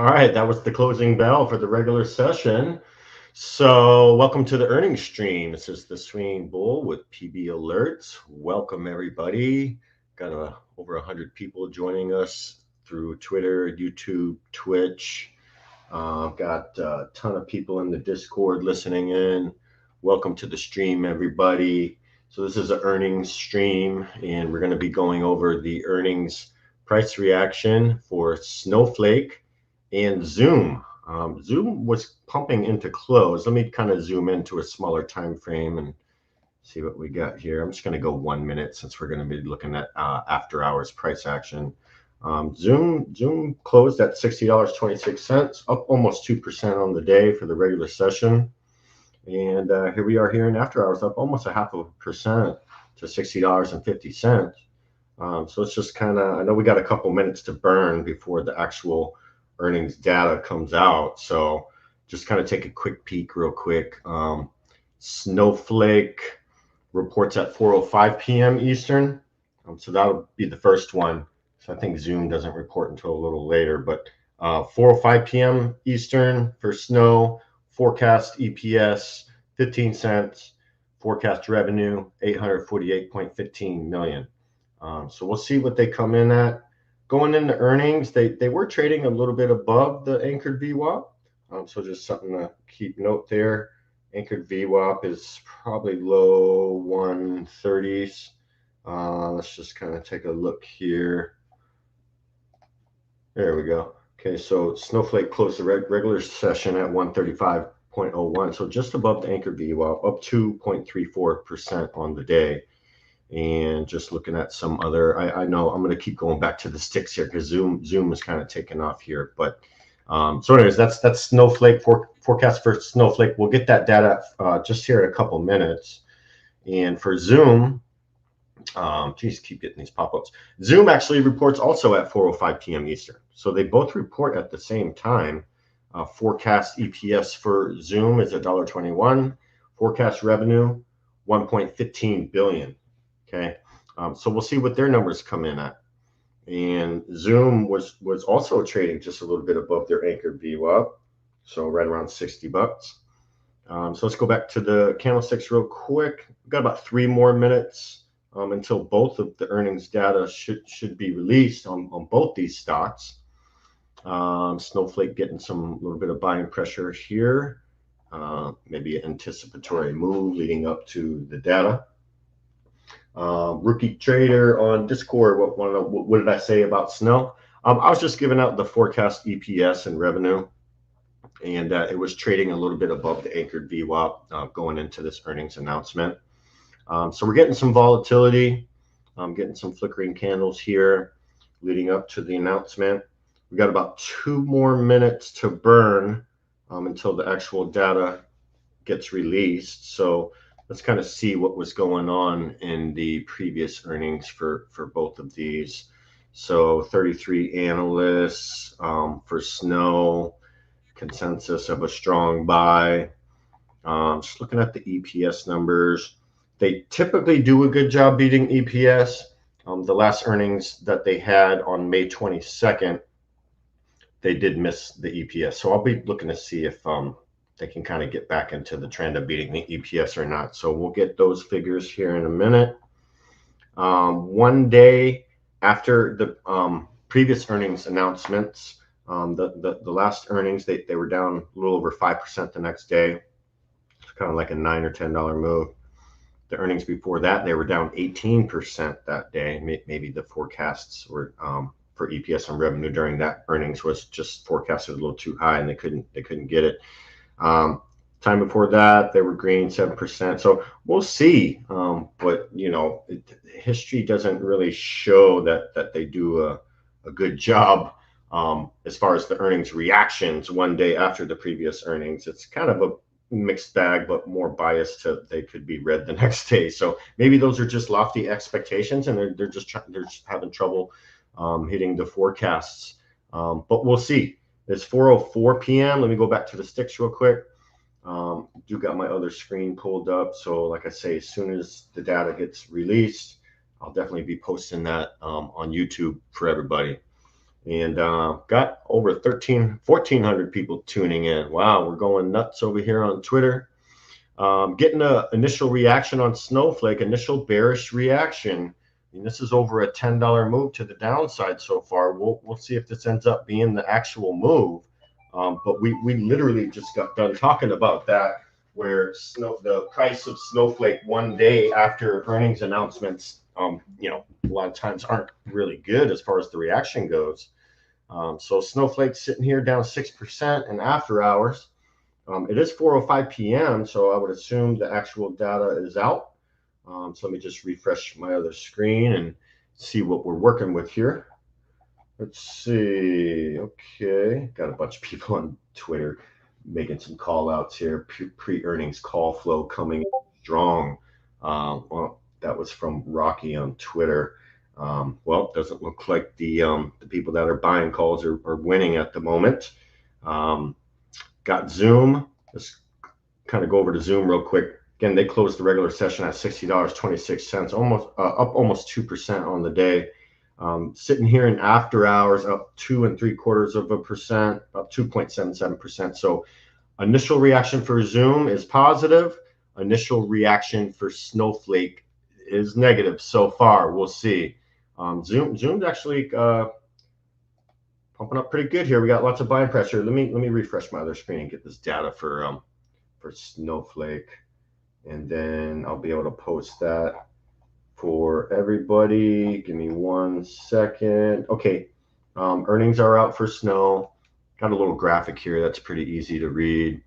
All right, that was the closing bell for the regular session. So, welcome to the earnings stream. This is the Swinging Bull with PB Alerts. Welcome, everybody. Got over 100 people joining us through Twitter, YouTube, Twitch. Got a ton of people in the Discord listening in. Welcome to the stream, everybody. So, this is an earnings stream, and we're going to be going over the earnings price reaction for Snowflake and Zoom. Zoom was pumping into close. Let me kind of zoom into a smaller time frame and see what we got here. I'm just going to go 1 minute since we're going to be looking at after hours price action. Zoom closed at $60.26, up almost 2% on the day for the regular session. And here we are here in after hours, up almost a half of a percent to $60.50. So it's just kind of, I know we got a couple minutes to burn before the actual earnings data comes out. So just kind of take a quick peek real quick. Snowflake reports at 4:05 p.m. Eastern. So that'll be the first one. So I think Zoom doesn't report until a little later, but 4:05 p.m. Eastern for Snow, forecast EPS 15 cents, forecast revenue 848.15 million. So we'll see what they come in at. Going into earnings, they were trading a little bit above the anchored VWAP. So just something to keep note there. Anchored VWAP is probably low 130s. Let's just kind of take a look here. There we go. Okay, so Snowflake closed the regular session at 135.01, so just above the anchored VWAP, up 2.34% on the day. And just looking at some other, I know I'm going to keep going back to the sticks here because Zoom is kind of taking off here. But so anyways, that's Snowflake forecast for Snowflake. We'll get that data just here in a couple minutes. And for Zoom, geez, keep getting these pop-ups. Zoom actually reports also at 4:05 p.m. Eastern. So they both report at the same time. Forecast EPS for Zoom is $1.21. Forecast revenue, 1.15 billion. Okay, so we'll see what their numbers come in at. And Zoom was also trading just a little bit above their anchored VWAP, so right around 60 bucks. So let's go back to the candlesticks real quick. We've got about 3 more minutes until both of the earnings data should be released on both these stocks. Snowflake getting some little bit of buying pressure here, maybe an anticipatory move leading up to the data. Rookie Trader on Discord, what did I say about Snow? I was just giving out the forecast EPS and revenue, and it was trading a little bit above the anchored VWAP going into this earnings announcement. So we're getting some volatility, getting some flickering candles here leading up to the announcement. We got about 2 more minutes to burn until the actual data gets released. So let's kind of see what was going on in the previous earnings for both of these. So 33 analysts for Snow, consensus of a strong buy. Just looking at the EPS numbers, they typically do a good job beating EPS. The last earnings that they had on May 22nd, they did miss the EPS. So I'll be looking to see if they can kind of get back into the trend of beating the EPS or not. So we'll get those figures here in a minute. One day after the previous earnings announcements, the last earnings, they were down a little over 5% the next day. It's kind of like a $9 or $10 move. The earnings before that, they were down 18% that day. Maybe the forecasts were for EPS and revenue during that earnings was just forecasted a little too high, and they couldn't get it. Time before that, they were green 7%. So we'll see. But you know, history doesn't really show that they do a good job as far as the earnings reactions one day after the previous earnings. It's kind of a mixed bag, but more biased to they could be read the next day. So maybe those are just lofty expectations, and they're just having trouble hitting the forecasts. But we'll see. It's 4:04 p.m. Let me go back to the sticks real quick. Do got my other screen pulled up. So like I say, as soon as the data gets released, I'll definitely be posting that on YouTube for everybody. and got over 1,400 people tuning in. Wow, we're going nuts over here on Twitter. Getting an initial reaction on Snowflake, initial bearish reaction. And this is over a $10 move to the downside so far. We'll see if this ends up being the actual move. But we literally just got done talking about that, where the price of Snowflake one day after earnings announcements, a lot of times aren't really good as far as the reaction goes. So Snowflake's sitting here down 6% in after hours. It is 4:05 p.m., so I would assume the actual data is out. So let me just refresh my other screen and see what we're working with here. Let's see. Okay, got a bunch of people on Twitter making some call outs here. Pre-earnings call flow coming strong. Well, that was from Rocky on Twitter. Well, doesn't look like the people that are buying calls are winning at the moment. Got Zoom. Let's kind of go over to Zoom real quick. Again, they closed the regular session at $60.26, almost up almost 2% on the day. Sitting here in after hours, up 2.75%, up 2.77%. So initial reaction for Zoom is positive. Initial reaction for Snowflake is negative so far. We'll see. Zoom's actually pumping up pretty good here. We got lots of buying pressure. Let me refresh my other screen and get this data for Snowflake, and then I'll be able to post that for everybody. Give me 1 second. Okay, earnings are out for Snow. Got a little graphic here that's pretty easy to read.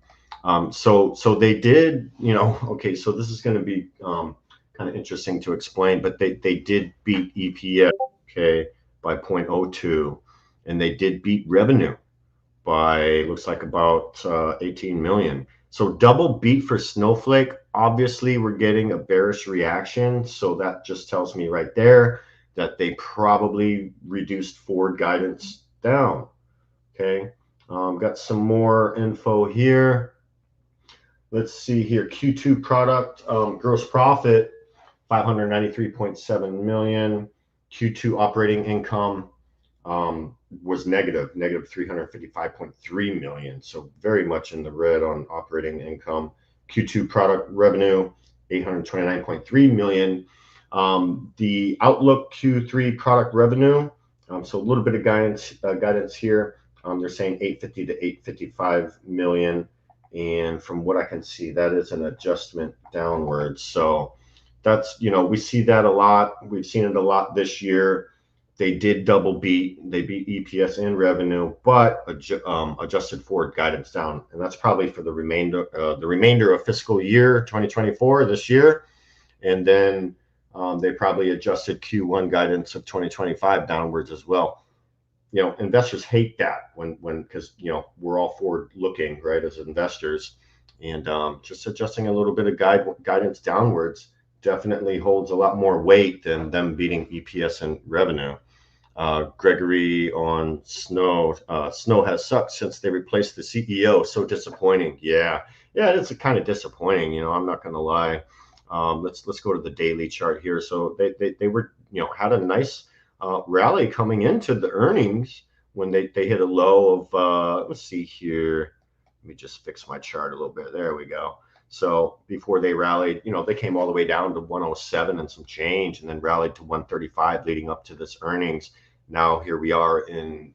So they did, okay, so this is going to be kind of interesting to explain, but they did beat EPS, okay, by 0.02, and they did beat revenue by, looks like about 18 million. So double beat for Snowflake. Obviously, we're getting a bearish reaction. So that just tells me right there that they probably reduced forward guidance down. Okay. Got some more info here. Let's see here. Q2 product gross profit, 593.7 million. Q2 operating income was negative 355.3 million. So very much in the red on operating income. Q2 product revenue, 829.3 million. The outlook Q3 product revenue, so a little bit of guidance here. They're saying 850 to 855 million. And from what I can see, that is an adjustment downwards. So that's, we see that a lot. We've seen it a lot this year. They did double beat. They beat EPS and revenue, but adjusted forward guidance down, and that's probably for the remainder of fiscal year 2024 this year. And then they probably adjusted Q1 guidance of 2025 downwards as well. Investors hate that when because we're all forward looking, right, as investors, and just adjusting a little bit of guidance downwards definitely holds a lot more weight than them beating EPS and revenue. Gregory on Snow. Snow has sucked since they replaced the CEO. So disappointing. Yeah, it's kind of disappointing. I'm not going to lie. Let's go to the daily chart here. So they were had a nice rally coming into the earnings when they hit a low of let's see here. Let me just fix my chart a little bit. There we go. So before they rallied, they came all the way down to 107 and some change, and then rallied to 135 leading up to this earnings. Now here we are in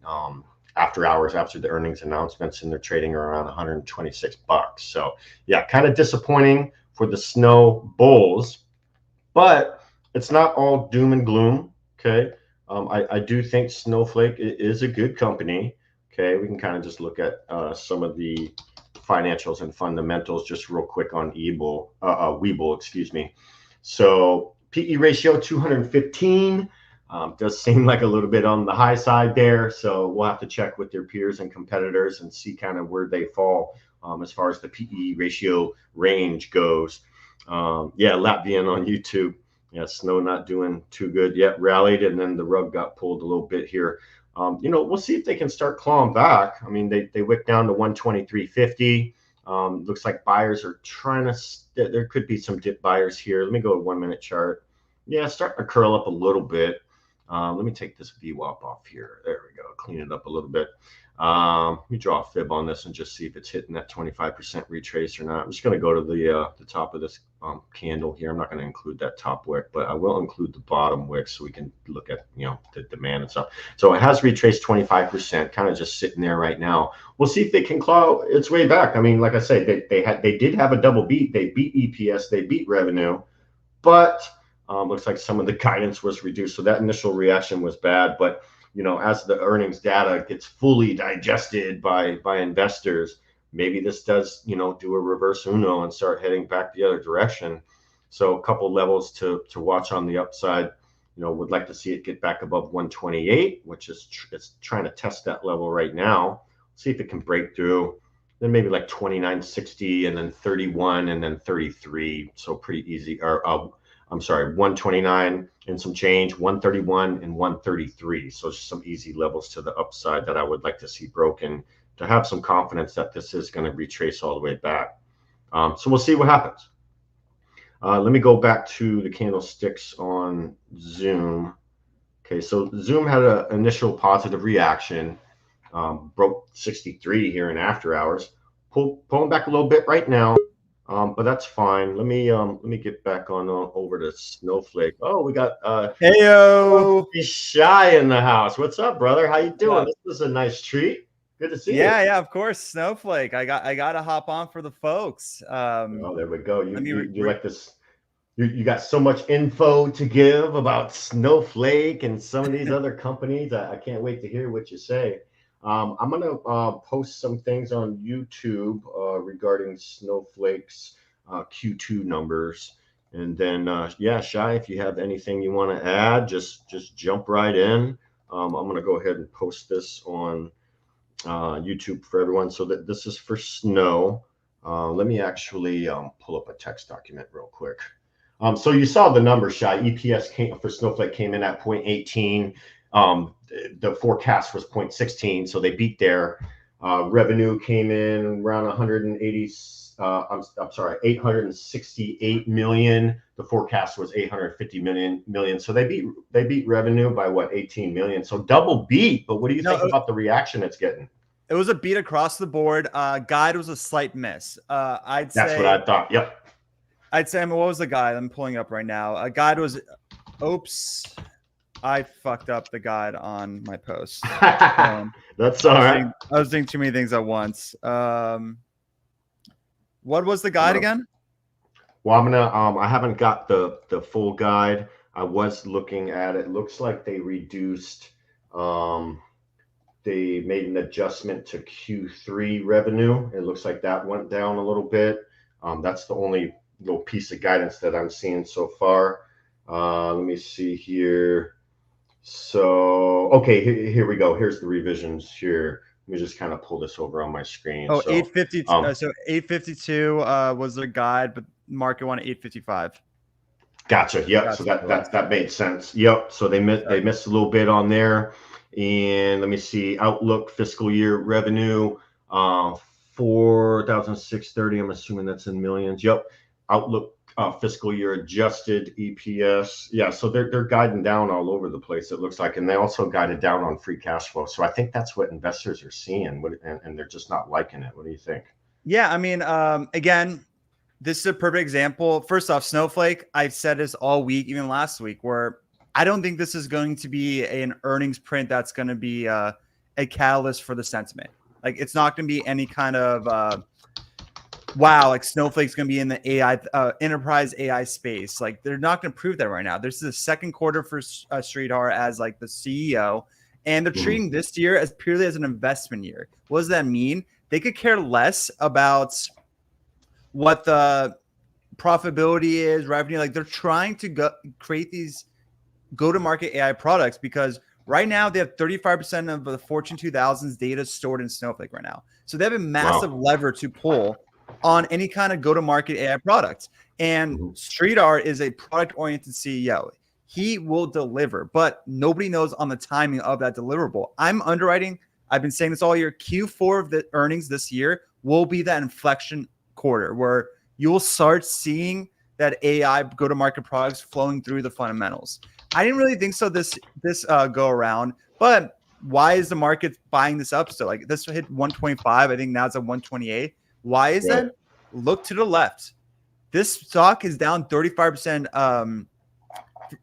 after hours after the earnings announcements, and they're trading around 126 bucks. So yeah, kind of disappointing for the Snow Bulls, but it's not all doom and gloom. Okay. I do think Snowflake is a good company. Okay. We can kind of just look at some of the financials and fundamentals just real quick on Webull, excuse me. So PE ratio 215 does seem like a little bit on the high side there. So we'll have to check with their peers and competitors and see kind of where they fall as far as the PE ratio range goes. Yeah, Latvian on YouTube. Yeah, Snow not doing too good yet. Rallied, and then the rug got pulled a little bit here. We'll see if they can start clawing back. I mean, they wicked down to 123.50. Looks like buyers are trying to. There could be some dip buyers here. Let me go to 1 minute chart. Yeah, starting to curl up a little bit. Let me take this VWAP off here. There we go. Clean it up a little bit. Let me draw a fib on this and just see if it's hitting that 25% retrace or not. I'm just going to go to the top of this candle here. I'm not going to include that top wick, but I will include the bottom wick so we can look at the demand and stuff. So it has retraced 25%, kind of just sitting there right now. We'll see if they can claw its way back. I mean, like I said, they did have a double beat. They beat EPS, they beat revenue, but looks like some of the guidance was reduced. So that initial reaction was bad, but as the earnings data gets fully digested by investors, maybe this does, do a reverse Uno and start heading back the other direction. So a couple levels to watch on the upside. Would like to see it get back above 128, which is it's trying to test that level right now. See if it can break through. Then maybe like 29.60 and then 31 and then 33. So pretty easy. Or I'm sorry, 129 and some change, 131 and 133. So some easy levels to the upside that I would like to see broken to have some confidence that this is going to retrace all the way back. So we'll see what happens. Let me go back to the candlesticks on Zoom. Okay, so Zoom had an initial positive reaction, broke 63 here in after hours, pulling back a little bit right now. But that's fine. Let me get back on over to Snowflake. Oh, we got Heyo, Shy in the house. What's up, brother? How you doing? This is a nice treat. Good to see you. Yeah, of course. Snowflake. I got to hop on for the folks. Oh, there we go. You like this? You got so much info to give about Snowflake and some of these other companies. I can't wait to hear what you say. I'm going to post some things on YouTube regarding Snowflake's Q2 numbers. And then, Shy, if you have anything you want to add, just jump right in. I'm going to go ahead and post this on YouTube for everyone. So that this is for Snow. Let me actually pull up a text document real quick. So you saw the number, Shy. EPS for Snowflake came in at 0.18. The forecast was 0.16, so they beat their revenue came in around 868 million. The forecast was 850 million. So they beat revenue by what, 18 million. So double beat. But what do you think about the reaction it's getting? It was a beat across the board. Guide was a slight miss. That's what I thought. Yep. I'd say, what was the guide? I'm pulling up right now. A guide was, oops. I fucked up the guide on my post. That's all right. I was doing too many things at once. What was the guide again? Well, I haven't got the full guide. I was looking at it. Looks like they reduced, they made an adjustment to Q3 revenue. It looks like that went down a little bit. That's the only little piece of guidance that I'm seeing so far. Let me see here. So, okay, here we go. Here's the revisions here. Let me just kind of pull this over on my screen. Oh, so, 852. So 852 was their guide, but market wanted 855. Gotcha. Yep. Gotcha. So that made sense. Yep. So they missed a little bit on there. And let me see. Outlook fiscal year revenue, 4,630. I'm assuming that's in millions. Yep. Outlook fiscal year adjusted EPS. Yeah, so they're guiding down all over the place, it looks like. And they also guided down on free cash flow. So I think that's what investors are seeing, and they're just not liking it. What do you think? Yeah, I mean, again, this is a perfect example. First off, Snowflake, I've said this all week, even last week, where I don't think this is going to be an earnings print that's going to be a catalyst for the sentiment. Like, it's not going to be any kind of wow, like Snowflake's going to be in the AI enterprise AI space. Like, they're not going to prove that right now. This is the second quarter for Sridhar as like the CEO, and they're treating this year as purely as an investment year. What does that mean? They could care less about what the profitability is, revenue. Like, they're trying to create these go-to-market AI products because right now they have 35% of the Fortune 2000's data stored in Snowflake right now. So they have a massive lever to pull on any kind of go-to-market AI products. And Sridhar is a product-oriented CEO. He will deliver, but nobody knows on the timing of that deliverable. I'm underwriting. I've been saying this all year. Q4 of the earnings this year will be that inflection quarter where you will start seeing that AI go-to-market products flowing through the fundamentals. I didn't really think so this go around, but why is the market buying this up? So like this hit 125, I think now it's at 128. Why is that? Look to the left. This stock is down 35%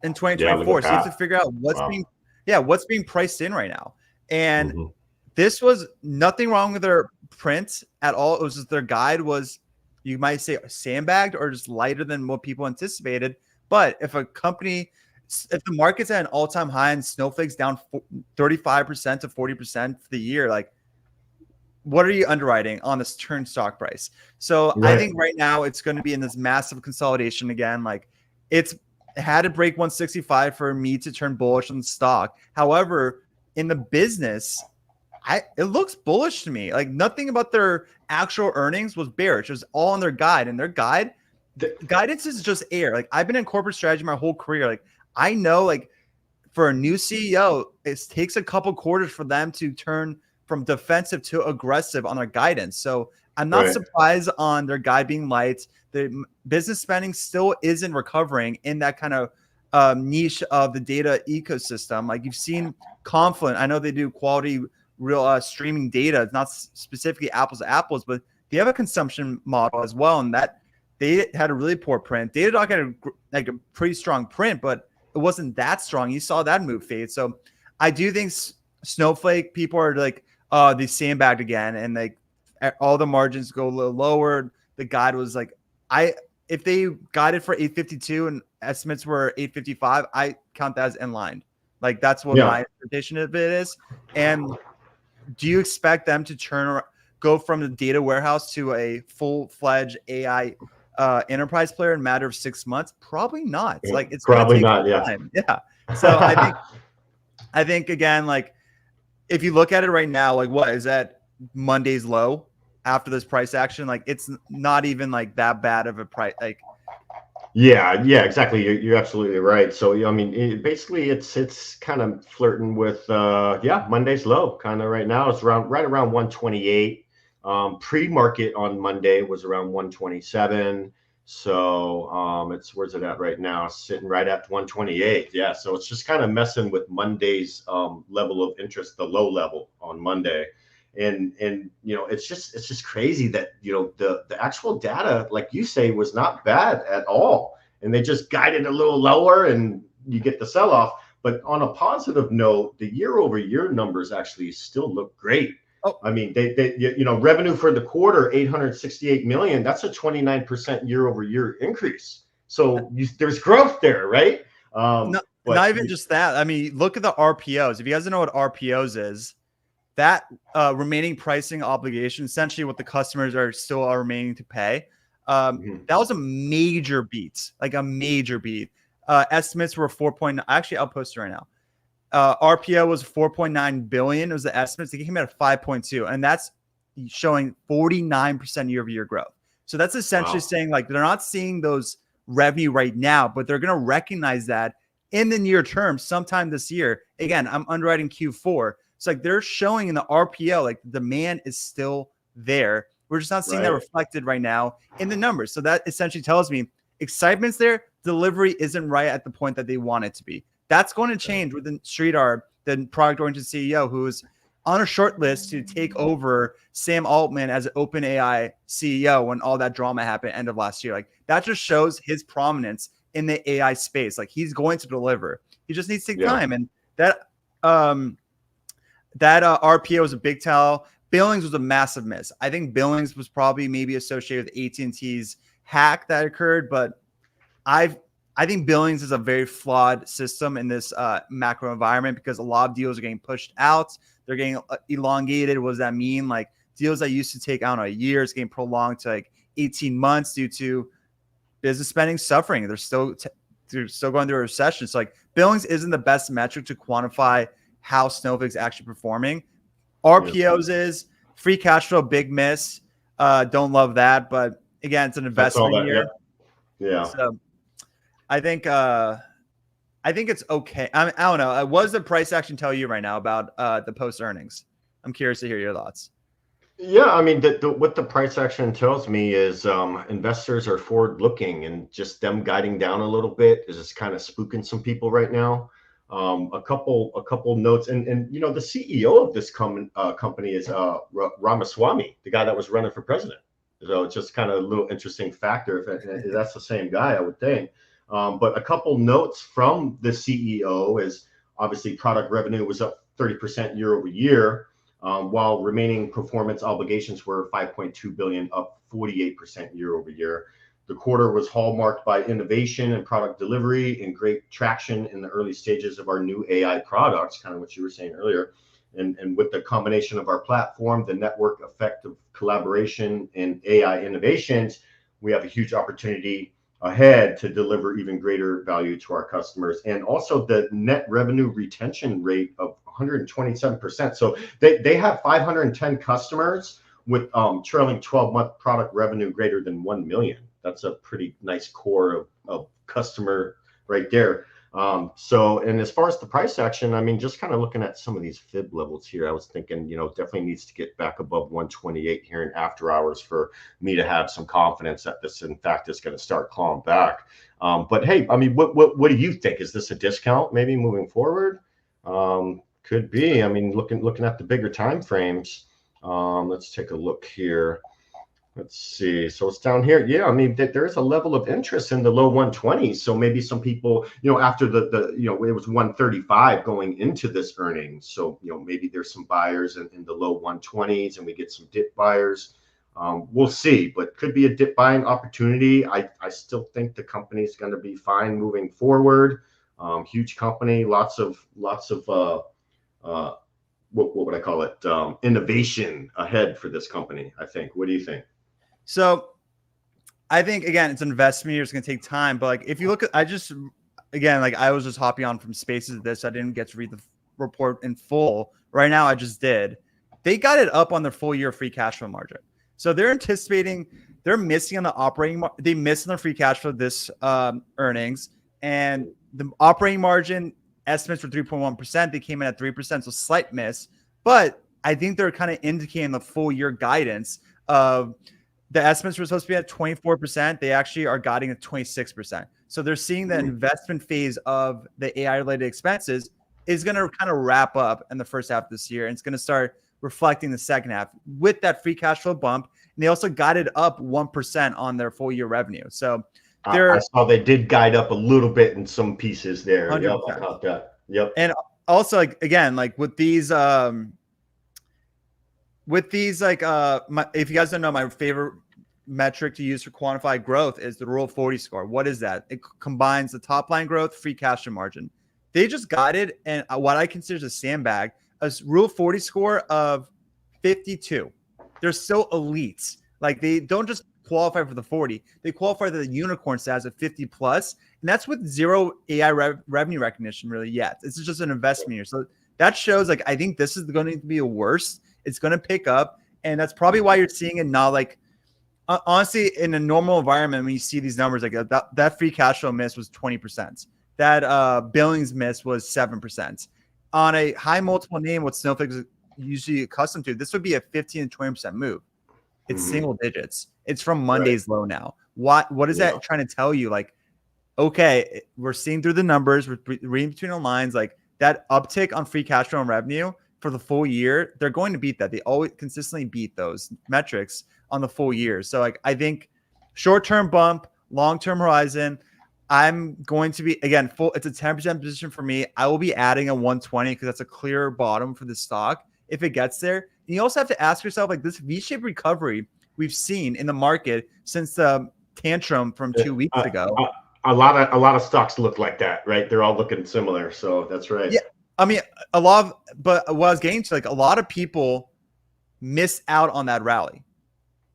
in 2024. So you have to figure out what's being priced in right now. And this was nothing wrong with their print at all. It was just their guide was, you might say, sandbagged or just lighter than what people anticipated. But if the market's at an all-time high and Snowflake's down 35% to 40% for the year, like, what are you underwriting on this turn stock price? So I think right now it's going to be in this massive consolidation again. Like, it's had to break 165 for me to turn bullish on the stock. However, in the business, it looks bullish to me. Like, nothing about their actual earnings was bearish. It was all on their guide, and their guide, the guidance is just air. Like, I've been in corporate strategy my whole career. Like, I know, like, for a new CEO, it takes a couple quarters for them to turn from defensive to aggressive on their guidance. So I'm not surprised on their guide being light. The business spending still isn't recovering in that kind of niche of the data ecosystem. Like, you've seen Confluent. I know they do quality real streaming data. It's not specifically apples to apples, but they have a consumption model as well. And that they had a really poor print. Datadog had a pretty strong print, but it wasn't that strong. You saw that move fade. So I do think Snowflake people are like, they sandbagged again, and like all the margins go a little lower. The guide was like, if they guided for 852 and estimates were 855, I count that as in line. Like, that's what my interpretation of it is. And do you expect them to go from the data warehouse to a full-fledged AI enterprise player in a matter of 6 months? Probably not. Like, it's probably not. Time. Yeah. So I think again, like, if you look at it right now, like, what is that Monday's low after this price action? Like, it's not even like that bad of a price. Like, yeah, exactly. You're absolutely right. So I mean, basically, it's kind of flirting with Monday's low kind of right now. It's right around 128. Pre-market on Monday was around 127. So where's it at right now? Sitting right at 128. Yeah. So it's just kind of messing with Monday's level of interest, the low level on Monday. And it's just crazy that the actual data, like you say, was not bad at all. And they just guided a little lower and you get the sell-off. But on a positive note, the year-over-year numbers actually still look great. I mean, they revenue for the quarter, 868 million. That's a 29% year-over-year increase. So there's growth there, right? Not even just that. I mean, look at the RPOs. If you guys don't know what RPOs is, that remaining pricing obligation, essentially what the customers are remaining to pay. That was a major beat, like a major beat. Estimates were 4. Actually, I'll post it right now. RPO was 4.9 billion. It was the estimates. They came out at 5.2, and that's showing 49% year-over-year growth. So that's essentially saying, like, they're not seeing those revenue right now, but they're going to recognize that in the near term, sometime this year. Again, I'm underwriting Q4. So like, they're showing in the RPO, like, the demand is still there. We're just not seeing that reflected right now in the numbers. So that essentially tells me excitement's there. Delivery isn't right at the point that they want it to be. That's going to change with Sridhar, the product-oriented CEO, who's on a short list to take over Sam Altman as an OpenAI CEO when all that drama happened end of last year. Like, that just shows his prominence in the AI space. Like, he's going to deliver. He just needs to take time. And that RPO was a big tell. Billings was a massive miss. I think Billings was probably maybe associated with AT&T's hack that occurred, but I think Billings is a very flawed system in this macro environment because a lot of deals are getting pushed out. They're getting elongated. What does that mean? Like, deals that used to take, I don't know, a year is getting prolonged to like 18 months due to business spending suffering. They're still going through a recession. So like, Billings isn't the best metric to quantify how Snowflake's actually performing. RPOs is free cash flow, big miss. Don't love that, but again, it's an investment year. Yeah. So I think it's okay. I don't know. What does the price action tell you right now about the post earnings? I'm curious to hear your thoughts. Yeah, I mean, what the price action tells me is investors are forward looking, and just them guiding down a little bit is just kind of spooking some people right now. A couple notes, and the CEO of this company is Ramaswamy, the guy that was running for president. So it's just kind of a little interesting factor. If that's the same guy, I would think. But a couple notes from the CEO is obviously product revenue was up 30% year over year, while remaining performance obligations were 5.2 billion, up 48% year over year. The quarter was hallmarked by innovation and product delivery and great traction in the early stages of our new AI products, kind of what you were saying earlier. And with the combination of our platform, the network effect of collaboration and AI innovations, we have a huge opportunity ahead to deliver even greater value to our customers. And also the net revenue retention rate of 127%. So they have 510 customers with trailing 12-month product revenue greater than 1 million. That's a pretty nice core of customer right there. And as far as the price action, I mean, just kind of looking at some of these fib levels here, I was thinking, definitely needs to get back above 128 here in after hours for me to have some confidence that this, in fact, is going to start clawing back. But hey, I mean, what do you think? Is this a discount maybe moving forward? Could be. I mean, looking at the bigger time frames. Let's take a look here. Let's see. So it's down here. Yeah, I mean, there is a level of interest in the low 120s. So maybe some people, after it was 135 going into this earnings. So, maybe there's some buyers in the low 120s and we get some dip buyers. We'll see, but could be a dip buying opportunity. I still think the company is going to be fine moving forward. Huge company, lots of what would I call it? Innovation ahead for this company, I think. What do you think? So I think, again, it's an investment here. It's going to take time. But if you look at, I was just hopping on from Spaces of this. I didn't get to read the report in full. Right now, I just did. They got it up on their full year free cash flow margin. So they're anticipating, they're missing on the operating, they missed on the free cash flow this earnings. And the operating margin estimates were 3.1%. They came in at 3%. So slight miss. But I think they're kind of indicating the full year guidance of, the estimates were supposed to be at 24%. They actually are guiding at 26%. So they're seeing the investment phase of the AI related expenses is going to kind of wrap up in the first half of this year. And it's going to start reflecting the second half with that free cash flow bump. And they also guided up 1% on their full year revenue. So I saw they did guide up a little bit in some pieces there. 100%. Yep, about that. Yep. And also with these, if you guys don't know, my favorite metric to use for quantify growth is the Rule of 40 score. What is that? It combines the top line growth, free cash flow margin. They just guided, and what I consider a sandbag, a Rule of 40 score of 52. They're so elite. They don't just qualify for the 40. They qualify for the unicorn status at 50 plus, and that's with zero AI revenue recognition really yet. This is just an investment year. So that shows I think this is going to be a worse. It's going to pick up, and that's probably why you're seeing it not honestly, in a normal environment, when you see these numbers, that free cash flow miss was 20%. That billings miss was 7%. On a high multiple name, what Snowflake is usually accustomed to, this would be a 15 to 20% move. It's single digits. It's from Monday's low now. What is that trying to tell you? Okay, we're seeing through the numbers, we're reading between the lines, that uptick on free cash flow and revenue for the full year, they're going to beat that. They always consistently beat those metrics on the full year. So I think short-term bump, long-term horizon, I'm going to be, again, it's a 10% position for me. I will be adding a 120 because that's a clear bottom for the stock if it gets there. And you also have to ask yourself, this V-shaped recovery we've seen in the market since the tantrum from 2 weeks ago. A lot of stocks look like that, right? They're all looking similar. So that's right. Yeah. I mean, but what I was getting to, a lot of people miss out on that rally.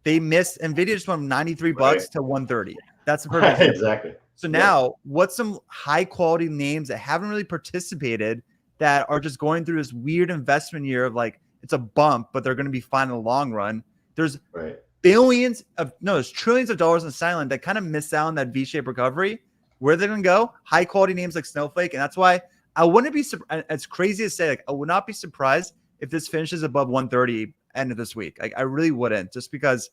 They missed, NVIDIA just went from 93 bucks to 130. That's the perfect example. Exactly. So now, what's some high quality names that haven't really participated that are just going through this weird investment year of it's a bump, but they're going to be fine in the long run. There's trillions of dollars in the silent that kind of miss out on that V-shaped recovery. Where they're going to go? High quality names like Snowflake. And that's why I wouldn't be, as crazy as say, I would not be surprised if this finishes above 130 end of this week. Like I really wouldn't, just because it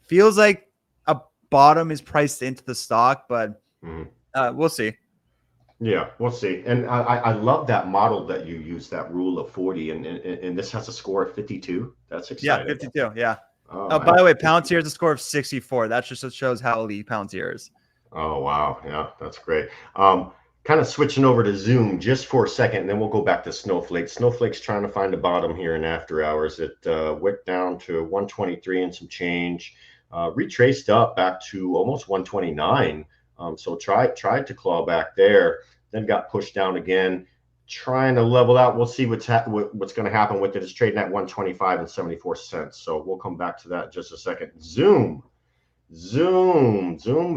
feels like a bottom is priced into the stock, but we'll see. Yeah, we'll see. And I love that model that you use, that rule of 40, and this has a score of 52. That's exciting. Yeah, 52. Yeah. Oh, By the way, Palantir has a score of 64. That just shows how elite Palantir is. oh wow, yeah, that's great. Kind of switching over to Zoom just for a second, and then we'll go back to Snowflake. Snowflake's trying to find a bottom here in after hours. It went down to 123 and some change, retraced up back to almost 129. So tried to claw back there, then got pushed down again, trying to level out. We'll see what's going to happen with it. It's trading at 125 and 74 cents. So we'll come back to that in just a second. Zoom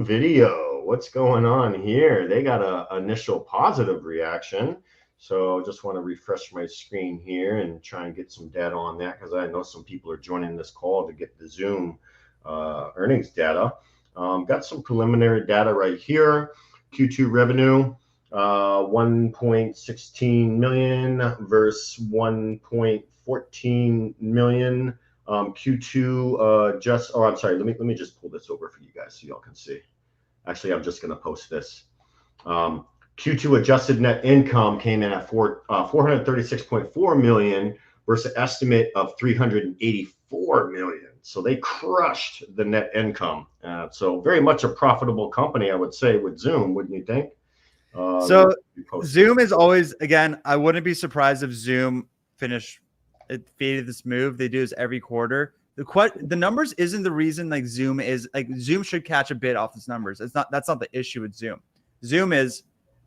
video. What's going on here? They got a initial positive reaction. So just want to refresh my screen here and try and get some data on that, because I know some people are joining this call to get the Zoom earnings data. Got some preliminary data right here. Q2 revenue, 1.16 million versus 1.14 million. Q2 I'm sorry, let me just pull this over for you guys so y'all can see. Actually, I'm just gonna post this. Q2 adjusted net income came in at 436.4 million versus an estimate of 384 million. So they crushed the net income. So very much a profitable company, I would say, with Zoom, wouldn't you think? So Zoom is always, again, I wouldn't be surprised if Zoom faded this move. They do this every quarter. The numbers isn't the reason. Like Zoom should catch a bit off these numbers. That's not the issue with Zoom. Zoom is,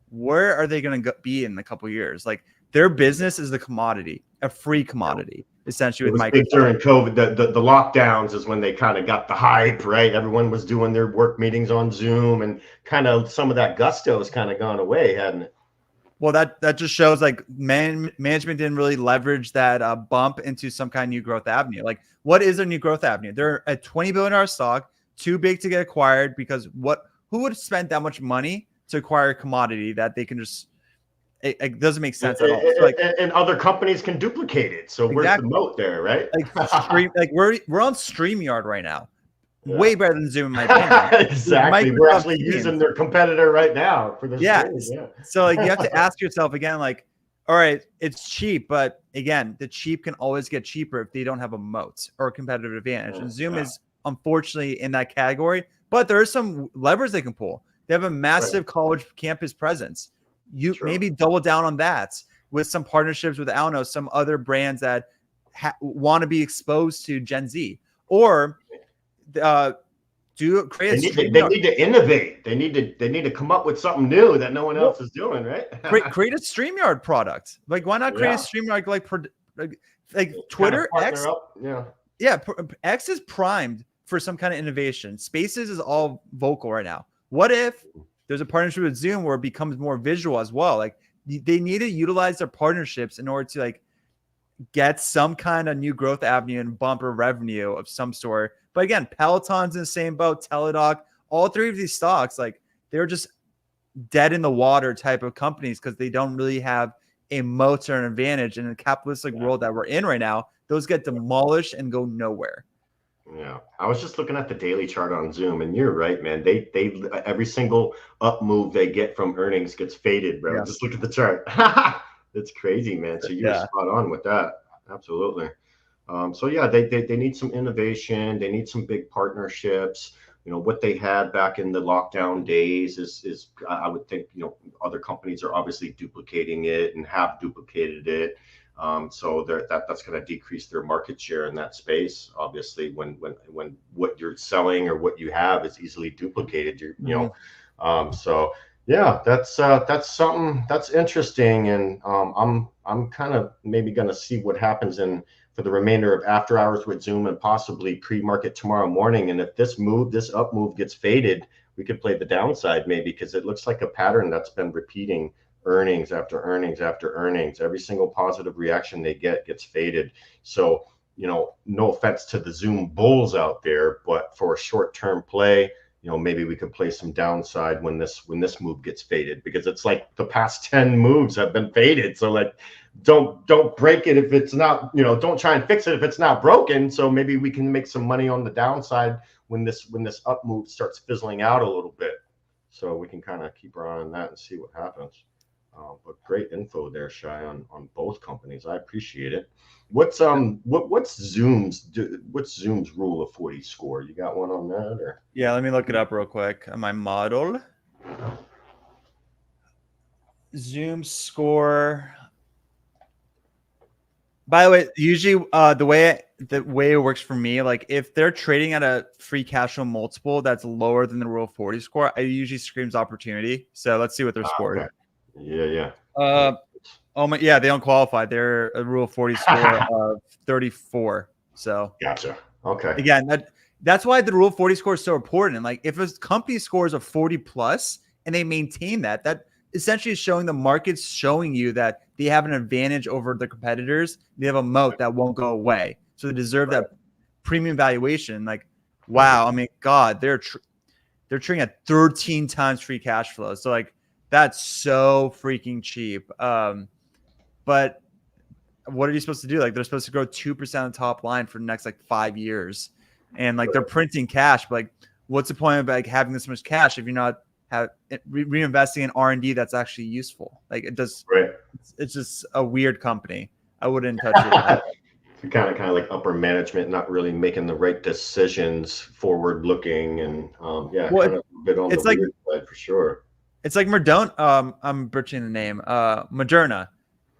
where are they going to be in a couple of years? Like their business is the commodity, a free commodity, essentially. With Microsoft during COVID, the lockdowns is when they kind of got the hype, right? Everyone was doing their work meetings on Zoom, and kind of some of that gusto has kind of gone away, hadn't it? Well, that just shows like management didn't really leverage that bump into some kind of new growth avenue. Like, what is their new growth avenue? They're a $20 billion stock, too big to get acquired, because who would have spent that much money to acquire a commodity that they can just, it doesn't make sense at all. So like, and other companies can duplicate it. So where's the moat there, right? Like we're on StreamYard right now. Yeah. Way better than Zoom, in my opinion. Exactly. We're actually using their competitor right now for this. Yeah. So like, you have to ask yourself again, like, all right, it's cheap, but again, the cheap can always get cheaper if they don't have a moat or a competitive advantage. And Zoom is unfortunately in that category, but there are some levers they can pull. They have a massive college campus presence. You maybe double down on that with some partnerships with, I don't know, some other brands that want to be exposed to Gen Z, or create they need to innovate. They need to come up with something new that no one else is doing, right? create a StreamYard product. Like, why not create a StreamYard like Twitter? X, X is primed for some kind of innovation. Spaces is all vocal right now. What if there's a partnership with Zoom where it becomes more visual as well? Like, they need to utilize their partnerships in order to like get some kind of new growth avenue and bumper revenue of some sort. But again, Peloton's in the same boat, Teladoc, all three of these stocks, like, they're just dead in the water type of companies because they don't really have a moat or an advantage in the capitalistic world that we're in right now. Those get demolished and go nowhere. Yeah, I was just looking at the daily chart on Zoom, and you're right, man. They every single up move they get from earnings gets faded, bro. Yeah. Just look at the chart. It's crazy, man. So you're spot on with that. Absolutely. So yeah, they need some innovation. They need some big partnerships. You know, what they had back in the lockdown days is I would think, you know, other companies are obviously duplicating it and have duplicated it. So that's going to decrease their market share in that space. Obviously, when what you're selling or what you have is easily duplicated, you know. So yeah, that's something that's interesting, and I'm kind of maybe going to see what happens for the remainder of after hours with Zoom, and possibly pre-market tomorrow morning. And if this up move gets faded, we could play the downside maybe, because it looks like a pattern that's been repeating. Earnings after earnings after earnings, every single positive reaction they get gets faded. So, you know, no offense to the Zoom bulls out there, but for a short-term play, you know, maybe we could play some downside when this move gets faded, because it's like the past 10 moves have been faded. So like don't break it if it's not, don't try and fix it if it's not broken. So maybe we can make some money on the downside when this up move starts fizzling out a little bit. So we can kind of keep our eye on that and see what happens. But great info there, Shai, on both companies. I appreciate it. What's Zoom's rule of 40 score? You got one on that, or? Yeah, let me look it up real quick on my model. Zoom score. By the way, usually the way it works for me, like if they're trading at a free cash flow multiple that's lower than the Rule of 40 score, it usually screams opportunity. So let's see what their score is. Okay. Yeah. Oh my, yeah, they don't qualify. They're a Rule of 40 score of 34. So gotcha. Okay. Again, that's why the Rule of 40 score is so important. Like if a company scores a 40 plus and they maintain that essentially is showing the market's showing you that they have an advantage over the competitors. They have a moat that won't go away. So they deserve that premium valuation. Like, wow. I mean, God, they're trading at 13 times free cash flow. So like, that's so freaking cheap. But what are you supposed to do? Like they're supposed to grow 2% on the top line for the next like 5 years. And like they're printing cash, but like, what's the point of like having this much cash if you're not reinvesting in R&D that's actually useful? Like it does. Right. It's just a weird company. I wouldn't touch it. kind of like upper management not really making the right decisions, forward looking, and well, kind of a bit on the weird side for sure. It's like Moderna. I'm butchering the name. Moderna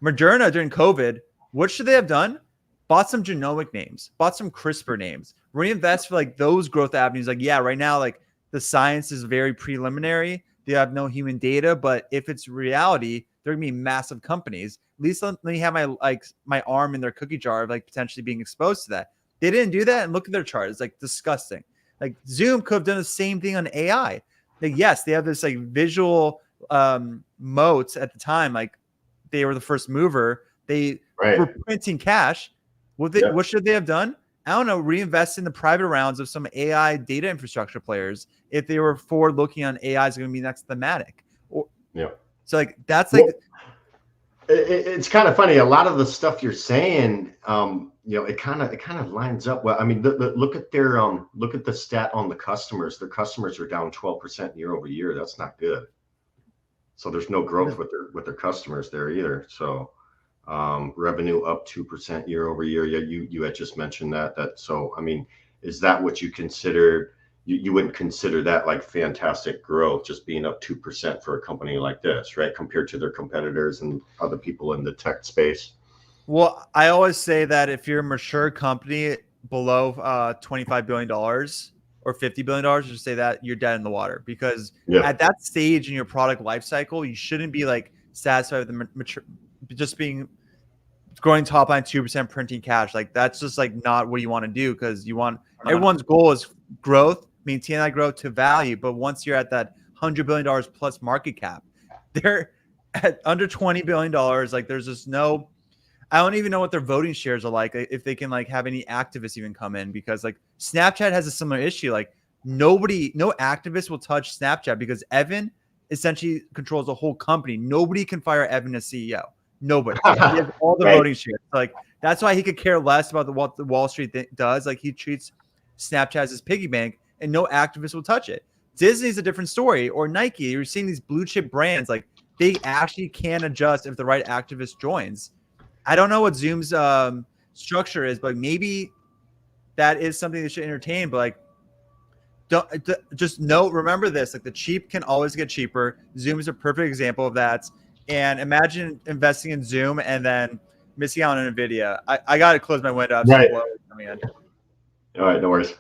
during COVID. What should they have done? Bought some genomic names, bought some CRISPR names, reinvest for like those growth avenues. Like, yeah, right now, like the science is very preliminary. They have no human data, but if it's reality, they're gonna be massive companies. At least let me have my arm in their cookie jar of like potentially being exposed to that. They didn't do that, and look at their chart. It's like disgusting. Like Zoom could have done the same thing on AI. Like, yes, they have this like visual moats at the time. Like they were the first mover. They were printing cash. What should they have done? I don't know, reinvest in the private rounds of some AI data infrastructure players if they were forward looking on AI is going to be next thematic. So like that's like it's kind of funny. A lot of the stuff you're saying, it kind of lines up. Well, I mean, look at the stat on the customers. Their customers are down 12% year over year. That's not good. So there's no growth with their customers there either. So revenue up 2% year over year. Yeah, you had just mentioned that. So I mean, is that what you consider? You wouldn't consider that like fantastic growth, just being up 2% for a company like this, right? Compared to their competitors and other people in the tech space. Well, I always say that if you're a mature company below $25 billion or $50 billion, just say that you're dead in the water, because at that stage in your product life cycle, you shouldn't be like satisfied with the mature, just being growing top line 2%, printing cash. Like that's just like not what you want to do, because you want everyone's goal is growth, maintain that growth to value. But once you're at that $100 billion plus market cap, they're at under $20 billion. Like there's just no, I don't even know what their voting shares are like, if they can like have any activists even come in, because like Snapchat has a similar issue. Like no activist will touch Snapchat because Evan essentially controls the whole company. Nobody can fire Evan as CEO. Nobody. He has all the voting shares. Like that's why he could care less about what the Wall Street does. Like he treats Snapchat as his piggy bank, and no activist will touch it. Disney's a different story, or Nike. You're seeing these blue chip brands, like they actually can adjust if the right activist joins. I don't know what Zoom's structure is, but maybe that is something they should entertain. But like, remember this: like the cheap can always get cheaper. Zoom is a perfect example of that. And imagine investing in Zoom and then missing out on NVIDIA. I got to close my window. Right. All right, no worries.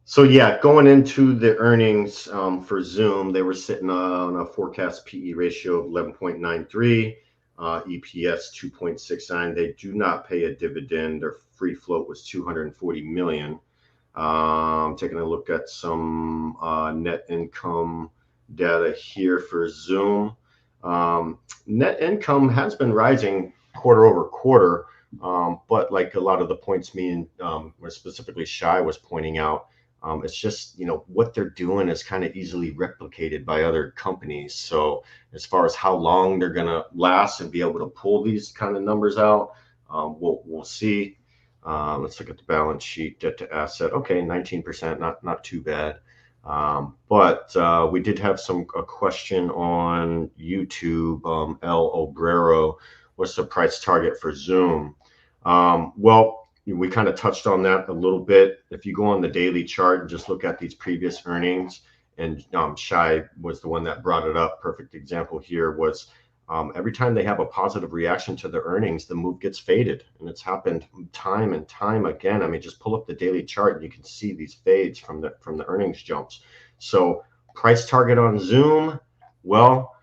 So yeah, going into the earnings for Zoom, they were sitting on a forecast PE ratio of 11.93, EPS 2.69. They do not pay a dividend. Their free float was 240 million. Taking a look at some net income data here for Zoom. Net income has been rising quarter over quarter, but like a lot of the points me and specifically Shai was pointing out, It's just, what they're doing is kind of easily replicated by other companies. So as far as how long they're going to last and be able to pull these kind of numbers out, we'll see. Let's look at the balance sheet, debt to asset. Okay, 19%, not too bad. But we did have a question on YouTube. El Obrero, what's the price target for Zoom? Well, we kind of touched on that a little bit. If you go on the daily chart and just look at these previous earnings, and Shai was the one that brought it up. Perfect example here was every time they have a positive reaction to the earnings, the move gets faded, and it's happened time and time again. I mean, just pull up the daily chart and you can see these fades from the earnings jumps. So price target on Zoom, well,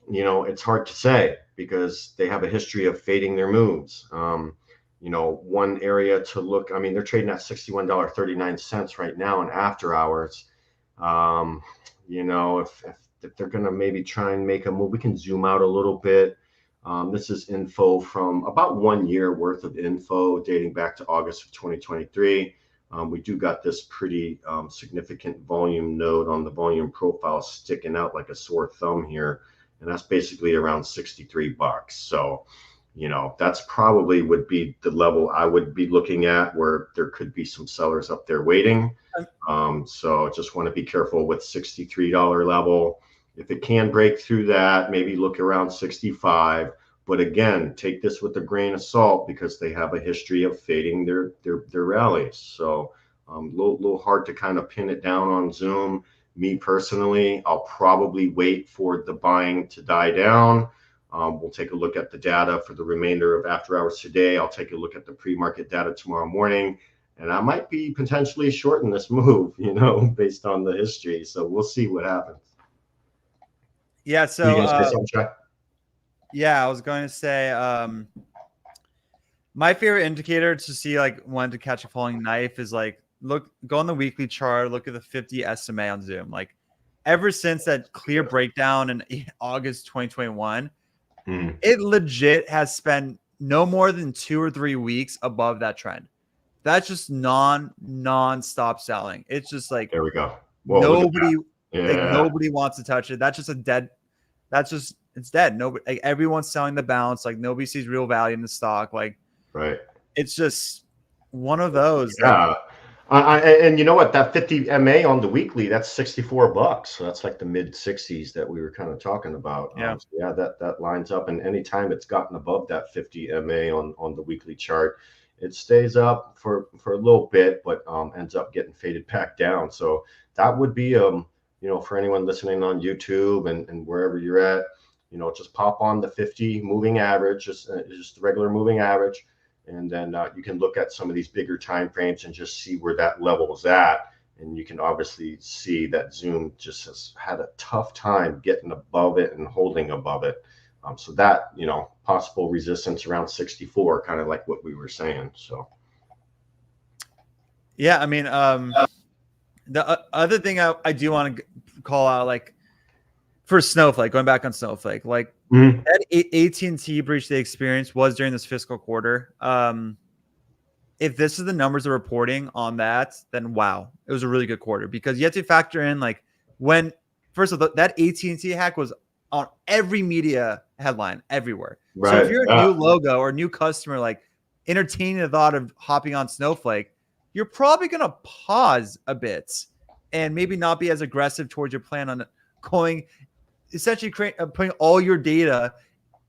it's hard to say because they have a history of fading their moves. One area to look, I mean, they're trading at $61.39 right now in after hours. If they're going to maybe try and make a move, we can zoom out a little bit. This is info from about 1 year worth of info dating back to August of 2023. We do got this pretty significant volume node on the volume profile sticking out like a sore thumb here. And that's basically around $63. So, that's probably would be the level I would be looking at where there could be some sellers up there waiting. So just want to be careful with $63 level. If it can break through that, maybe look around 65. But again, take this with a grain of salt because they have a history of fading their rallies. So little hard to kind of pin it down on Zoom. Me personally, I'll probably wait for the buying to die down. We'll take a look at the data for the remainder of after hours today. I'll take a look at the pre-market data tomorrow morning, and I might be potentially shorting this move, based on the history. So we'll see what happens. Yeah. So, you gonna say something, Shai? Yeah, I was going to say, my favorite indicator to see like when to catch a falling knife is like, go on the weekly chart, look at the 50 SMA on Zoom. Like ever since that clear breakdown in August 2021, it legit has spent no more than 2 or 3 weeks above that trend. That's just non-stop selling. It's just like, there we go. Well, nobody wants to touch it. That's just it's dead. Nobody, like everyone's selling the bounce. Like nobody sees real value in the stock. Like, right. It's just one of those. Yeah. And you know what? That 50 MA on the weekly, that's $64. So that's like the mid 60s that we were kind of talking about. Yeah. That lines up. And anytime it's gotten above that 50 MA on the weekly chart, it stays up for a little bit, but ends up getting faded back down. So that would be, for anyone listening on YouTube and wherever you're at, just pop on the 50 moving average, just the regular moving average. And then you can look at some of these bigger time frames and just see where that level is at. And you can obviously see that Zoom just has had a tough time getting above it and holding above it. So that, possible resistance around 64, kind of like what we were saying. So. Yeah, I mean, the other thing I do want to call out, like for Snowflake, going back on Snowflake, like that AT&T breach they experienced was during this fiscal quarter. If this is the numbers they're reporting on that, then wow, it was a really good quarter because you have to factor in like when, first of all, that AT&T hack was on every media headline everywhere. Right. So if you're a new logo or a new customer, like entertaining the thought of hopping on Snowflake, you're probably going to pause a bit and maybe not be as aggressive towards your plan on going, essentially putting all your data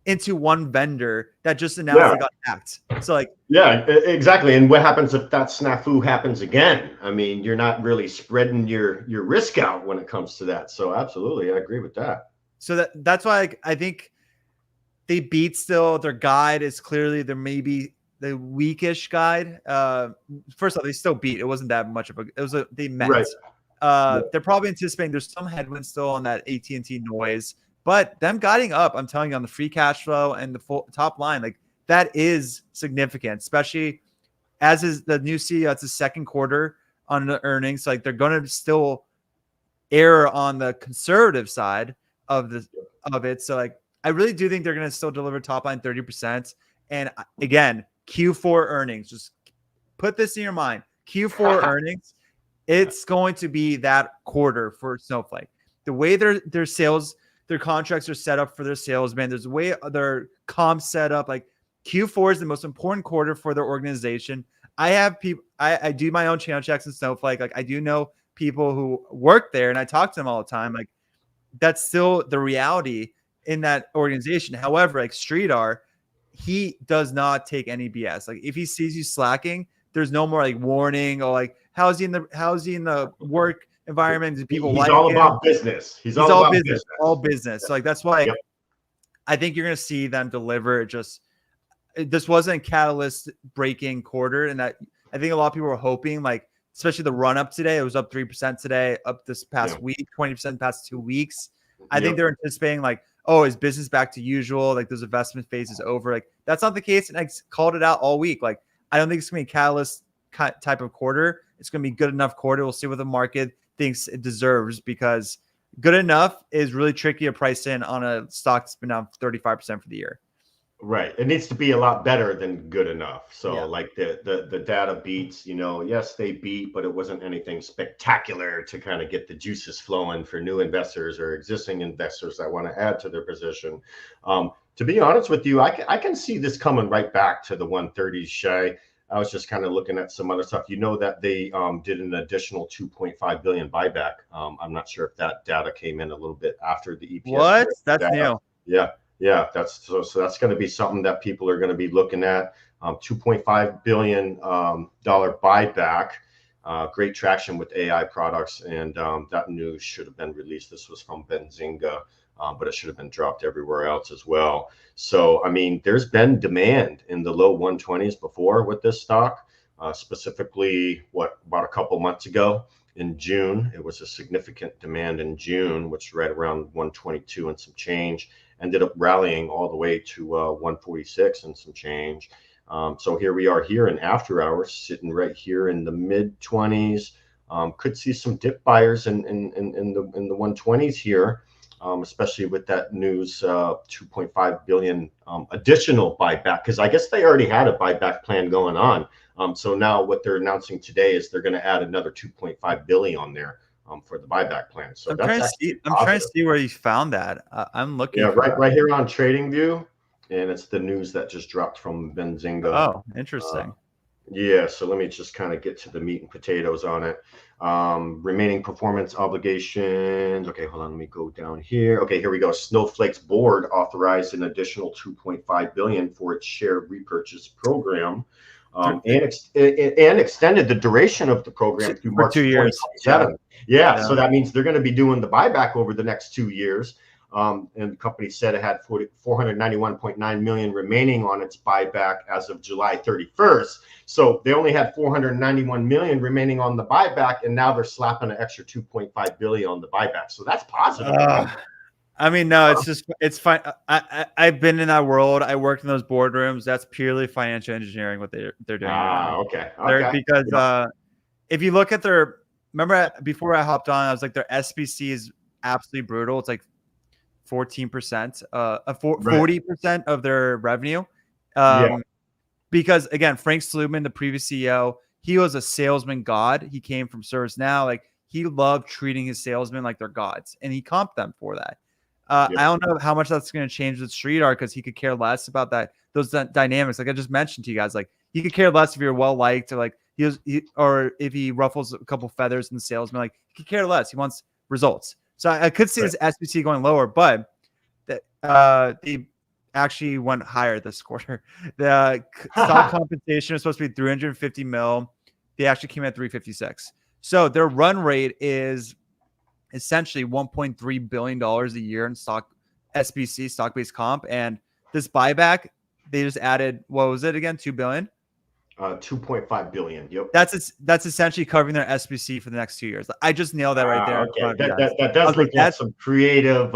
into one vendor that just announced they got hacked. So like, yeah, exactly. And what happens if that snafu happens again? I mean, you're not really spreading your risk out when it comes to that. So absolutely, I agree with that. So that's why I think they beat still. Their guide is clearly there may be the weakish guide. First off, they still beat. It wasn't that much of they met. Right. They're probably anticipating there's some headwind still on that AT&T noise, but them guiding up, I'm telling you, on the free cash flow and the full top line, like that is significant, especially as is the new CEO. It's the second quarter on the earnings. Like they're going to still err on the conservative side of it. So like, I really do think they're going to still deliver top line 30%. And again, Q4 earnings, just put this in your mind. Q4 earnings, It's going to be that quarter for Snowflake. The way their sales, their contracts are set up for their salesmen, there's a way their comp set up. Like Q4 is the most important quarter for their organization. I have people, I do my own channel checks in Snowflake. Like I do know people who work there and I talk to them all the time. Like that's still the reality in that organization. However, like Sridhar, he does not take any BS. Like if he sees you slacking, there's no more like warning or like how's he in the work environment? Do people He's like all him? about business. He's all about business. All business. So like that's why I think you're gonna see them deliver. This wasn't a catalyst breaking quarter, and that I think a lot of people were hoping, like especially the run up today, it was up 3% today, up this past week, 20% past 2 weeks. I think they're anticipating like, oh, is business back to usual? Like those investment phase is over. Like that's not the case, and I called it out all week. Like I don't think it's gonna be a catalyst type of quarter. It's gonna be good enough quarter. We'll see what the market thinks it deserves, because good enough is really tricky to price in on a stock that's been down 35% for the year. Right. It needs to be a lot better than good enough. So like the data beats, yes, they beat, but it wasn't anything spectacular to kind of get the juices flowing for new investors or existing investors that want to add to their position. To be honest with you, I can see this coming right back to the 130s, Shay. I was just kind of looking at some other stuff. You know that they did an additional 2.5 billion buyback. I'm not sure if that data came in a little bit after the EPS. What? That's data. new. Yeah, that's so that's going to be something that people are going to be looking at. $2.5 billion buyback. Great traction with AI products, and that news should have been released. This was from Benzinga, but it should have been dropped everywhere else as well. So, I mean, there's been demand in the low 120s before with this stock, specifically, about a couple months ago in June. It was a significant demand in June, which right around 122 and some change. Ended up rallying all the way to 146 and some change. So here we are here in after hours, sitting right here in the mid 20s. Could see some dip buyers in the 120s here, especially with that news 2.5 billion additional buyback, because I guess they already had a buyback plan going on. So now what they're announcing today is they're going to add another 2.5 billion on there. For the buyback plan. So I'm trying to see where you found that. I'm looking. Yeah, right here on TradingView, and it's the news that just dropped from Benzinga. Oh, interesting. Yeah, so let me just kind of get to the meat and potatoes on it. Remaining performance obligations. Okay, hold on. Let me go down here. Okay, here we go. Snowflake's board authorized an additional 2.5 billion for its share repurchase program. And extended the duration of the program through March 2 years. 2027. Yeah, so that means they're going to be doing the buyback over the next 2 years. And the company said it had 491.9 million remaining on its buyback as of July 31st. So they only had 491 million remaining on the buyback, and now they're slapping an extra 2.5 billion on the buyback. So that's positive. I mean, no, it's fine. I've been in that world. I worked in those boardrooms. That's purely financial engineering what they're doing. Okay. Because if you look at remember before I hopped on, I was like, their SBC is absolutely brutal. It's like 14%, 40% of their revenue. Because again, Frank Slootman, the previous CEO, he was a salesman god. He came from ServiceNow. Like he loved treating his salesmen like they're gods, and he comped them for that. I don't know how much that's going to change with Sridhar, because he could care less about those dynamics. Like I just mentioned to you guys, like he could care less if you're well liked, or like or if he ruffles a couple feathers in the salesman. Like he could care less. He wants results. So I could see this SBC going lower, but they actually went higher this quarter. The stock compensation was supposed to be 350 mil. They actually came in at 356. So their run rate is essentially $1.3 billion a year in SBC, stock-based comp. And this buyback, they just added, what was it again? 2 billion? 2.5 billion. Yep. That's essentially covering their SBC for the next 2 years. I just nailed that right there. Okay. That does look like some creative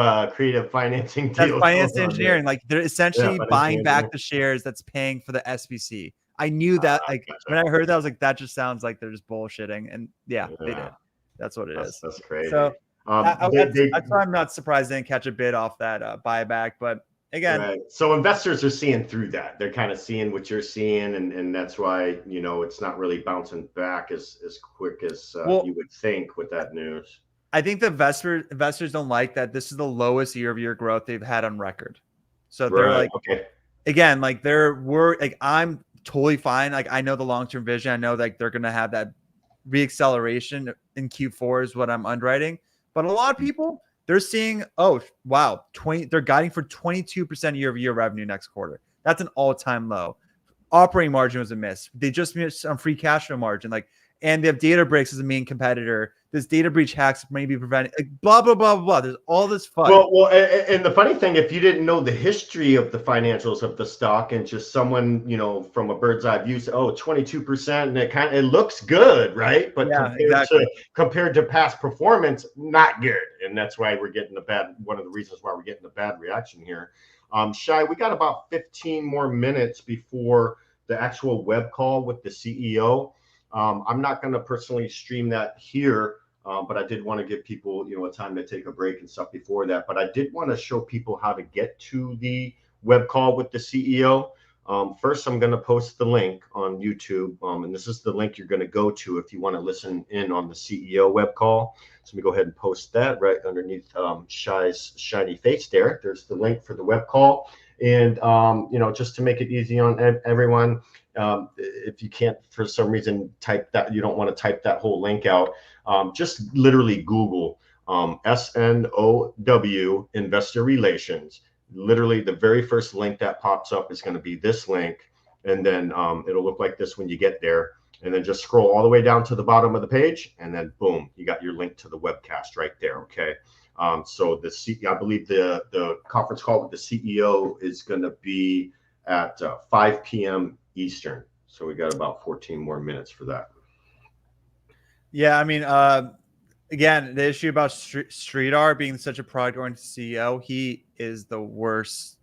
financing deals. That's finance engineering. Like they're essentially buying back the shares that's paying for the SBC. I knew that. When I heard that, I was like, that just sounds like they're just bullshitting. And they did. That's what it is. That's crazy. So that's why I'm not surprised they didn't catch a bid off that buyback. But again, Right. So investors are seeing through that. They're kind of seeing what you're seeing, and that's why, it's not really bouncing back as quick as well, you would think with that news. I think the investors don't like that this is the lowest year-over-year growth they've had on record. So they're Right. like, Okay. again, like we're like, I'm totally fine. Like I know the long-term vision. I know like they're gonna have that reacceleration in Q4 is what I'm underwriting. But a lot of people they're seeing, oh wow, they're guiding for 22% year-over-year revenue next quarter. That's an all-time low. Operating margin was a miss. They just missed on free cash flow margin. Like, and they have Databricks as a main competitor. This data breach hacks may be prevented. Like, blah blah blah blah blah. There's all this fun. Well, and the funny thing, if you didn't know the history of the financials of the stock, and just someone, from a bird's eye view, say, oh, 22%, and it looks good, right? But Yeah, exactly. compared to past performance, not good. And that's why we're getting one of the reasons why we're getting a bad reaction here. Shai, we got about 15 more minutes before the actual web call with the CEO. I'm not going to personally stream that here. But I did want to give people, a time to take a break and stuff before that. But I did want to show people how to get to the web call with the CEO. First, I'm going to post the link on YouTube. And this is the link you're going to go to if you want to listen in on the CEO web call. So let me go ahead and post that right underneath Shai's shiny face there. There's the link for the web call. And, just to make it easy on everyone, if you can't, for some reason, type that, you don't want to type that whole link out. Just literally Google SNOW Investor Relations. Literally, the very first link that pops up is going to be this link, and then it'll look like this when you get there. And then just scroll all the way down to the bottom of the page, and then boom, you got your link to the webcast right there. Okay. So I believe the conference call with the CEO is going to be at 5 p.m. Eastern. So we got about 14 more minutes for that. Yeah, I mean, again, the issue about Sridhar being such a product-oriented CEO, he is the worst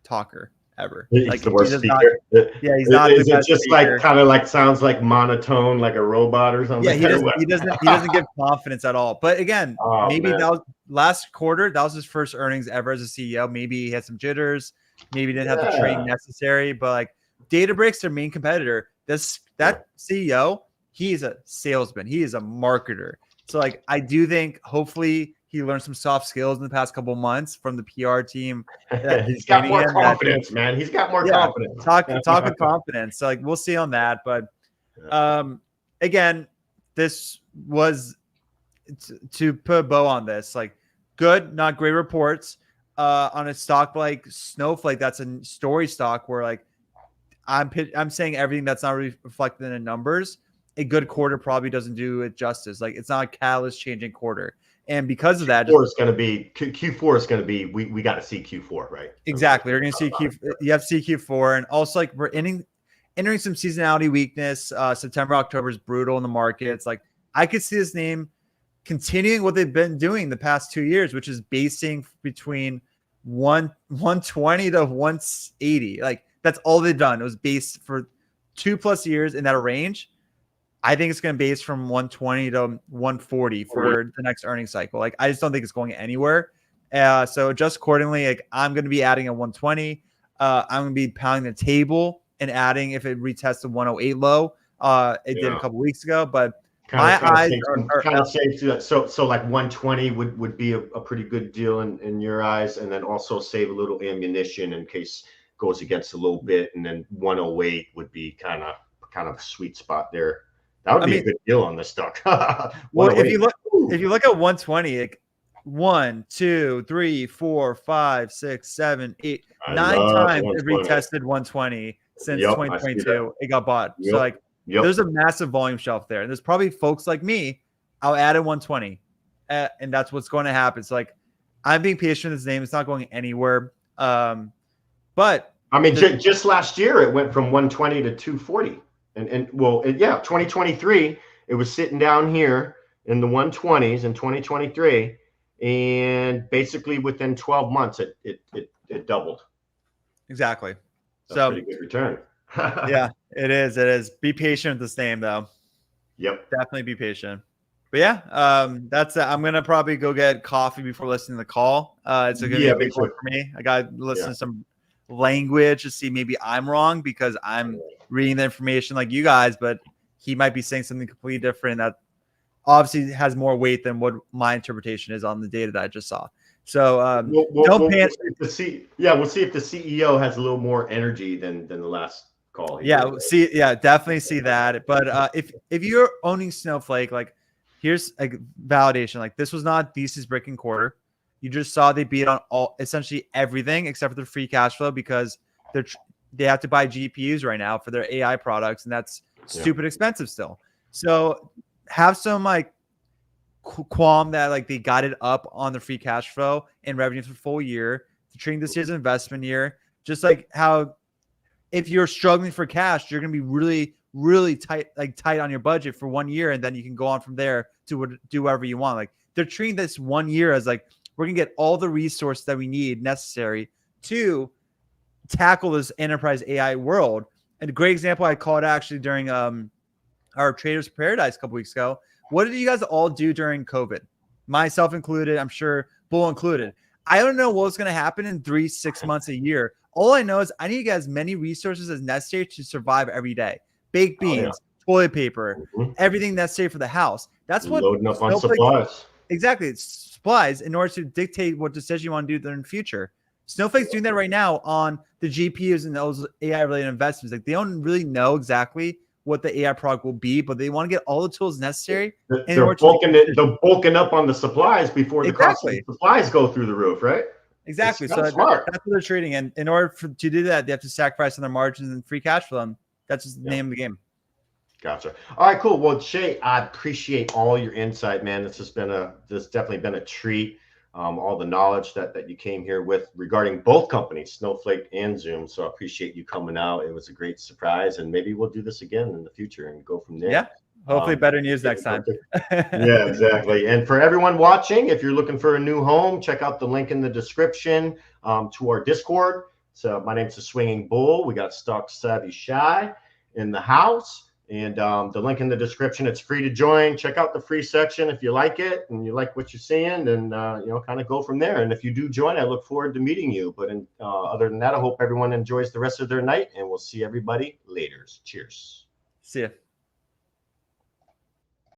talker ever. He's like the worst he speaker. He's not. Is the it best just speaker. like kind of like sounds like monotone, like a robot or something? Yeah, he doesn't give confidence at all. But again, maybe man. that was last quarter. That was his first earnings ever as a CEO. Maybe he had some jitters. Maybe he didn't have the training necessary. But like Databricks, their main competitor, that CEO, he is a salesman. He is a marketer. So like I do think hopefully he learned some soft skills in the past couple of months from the PR team. He's got more confidence, man. He's got more confidence. Talk with confidence. So like we'll see on that. But again, this was to put a bow on this. Like good, not great reports on a stock like Snowflake. That's a story stock where like I'm saying everything that's not really reflected in the numbers. A good quarter probably doesn't do it justice. Like it's not a catalyst changing quarter. And because of that, Q4 is going to be, we got to see Q4, right? Exactly. You're going to see you have to see Q4. And also like we're entering some seasonality weakness. September, October is brutal in the markets. Like I could see this name continuing what they've been doing the past 2 years, which is basing between 120 to 180. Like that's all they've done. It was based for 2+ years in that range. I think it's going to base from 120 to 140 for the next earnings cycle. Like I just don't think it's going anywhere. So just accordingly, like I'm going to be adding a 120. I'm going to be pounding the table and adding if it retests the 108 low. It did a couple weeks ago, but my eyes are kind of safe to that. So like 120 would be a pretty good deal in your eyes, and then also save a little ammunition in case it goes against a little bit, and then 108 would be kind of a sweet spot there. That would be a good deal on this stock. Well, if you look at 120, like 1, 2, 3, 4, 5, 6, 7, 8, 9 times it retested 120 since 2022. It got bought. So like there's a massive volume shelf there. And there's probably folks like me, I'll add a 120. And that's what's going to happen. So like I'm being patient with this name. It's not going anywhere. But I mean, just last year it went from 120 to 240. And 2023, it was sitting down here in the 120s in 2023, and basically within 12 months, it doubled. Exactly. That's a pretty good return. Yeah, it is. It is. Be patient with this name, though. Yep. Definitely be patient. But yeah, that's I'm gonna probably go get coffee before listening to the call. It's gonna be Yeah, a me big one too. for me. I got to listen Yeah. to some language to see maybe I'm wrong because I'm reading the information like you guys, but he might be saying something completely different that obviously has more weight than what my interpretation is on the data that I just saw. So don't panic. We'll see if the CEO has a little more energy than the last call he Yeah, did. Right? see, yeah, definitely see that. But if you're owning Snowflake, like here's like validation. Like this was not thesis breaking quarter. You just saw they beat on all essentially everything except for their free cash flow because they have to buy GPUs right now for their AI products, and that's stupid expensive still. So have some like qualm that like they got it up on the free cash flow and revenue for full year, treating this year's investment year, just like how if you're struggling for cash, you're going to be really, really tight on your budget for 1 year. And then you can go on from there to do whatever you want. Like they're treating this 1 year as like, we're going to get all the resources that we need necessary to tackle this enterprise AI world. And a great example I called actually during our Traders Paradise a couple weeks ago. What did you guys all do during COVID? Myself included, I'm sure Bull included. I don't know what's going to happen in 3-6 months, a year. All I know is I need to get as many resources as necessary to survive every day. Baked beans, toilet paper, everything necessary for the house. That's what loading up on supplies. Exactly. It's supplies in order to dictate what decision you want to do in the future. Snowflake's doing that right now on the GPUs and those AI related investments. Like they don't really know exactly what the AI product will be, but they want to get all the tools necessary. They're bulking up on the supplies before the cost of the supplies go through the roof, right? Exactly. So that's what they're trading. And in order to do that, they have to sacrifice on their margins and free cash flow. That's just the name of the game. Gotcha. All right, cool. Well, Shay, I appreciate all your insight, man. This definitely been a treat. All the knowledge that you came here with regarding both companies, Snowflake and Zoom. So I appreciate you coming out. It was a great surprise, and maybe we'll do this again in the future and go from there. Yeah. Hopefully better news next time. Yeah, exactly. And for everyone watching, if you're looking for a new home, check out the link in the description to our Discord. So my name's The Swinging Bull. We got Stock Savvy Shy in the house. And the link in the description, it's free to join. Check out the free section if you like it and you like what you're seeing, and kind of go from there. And if you do join, I look forward to meeting you. But other than that, I hope everyone enjoys the rest of their night, and we'll see everybody later. Cheers. See ya.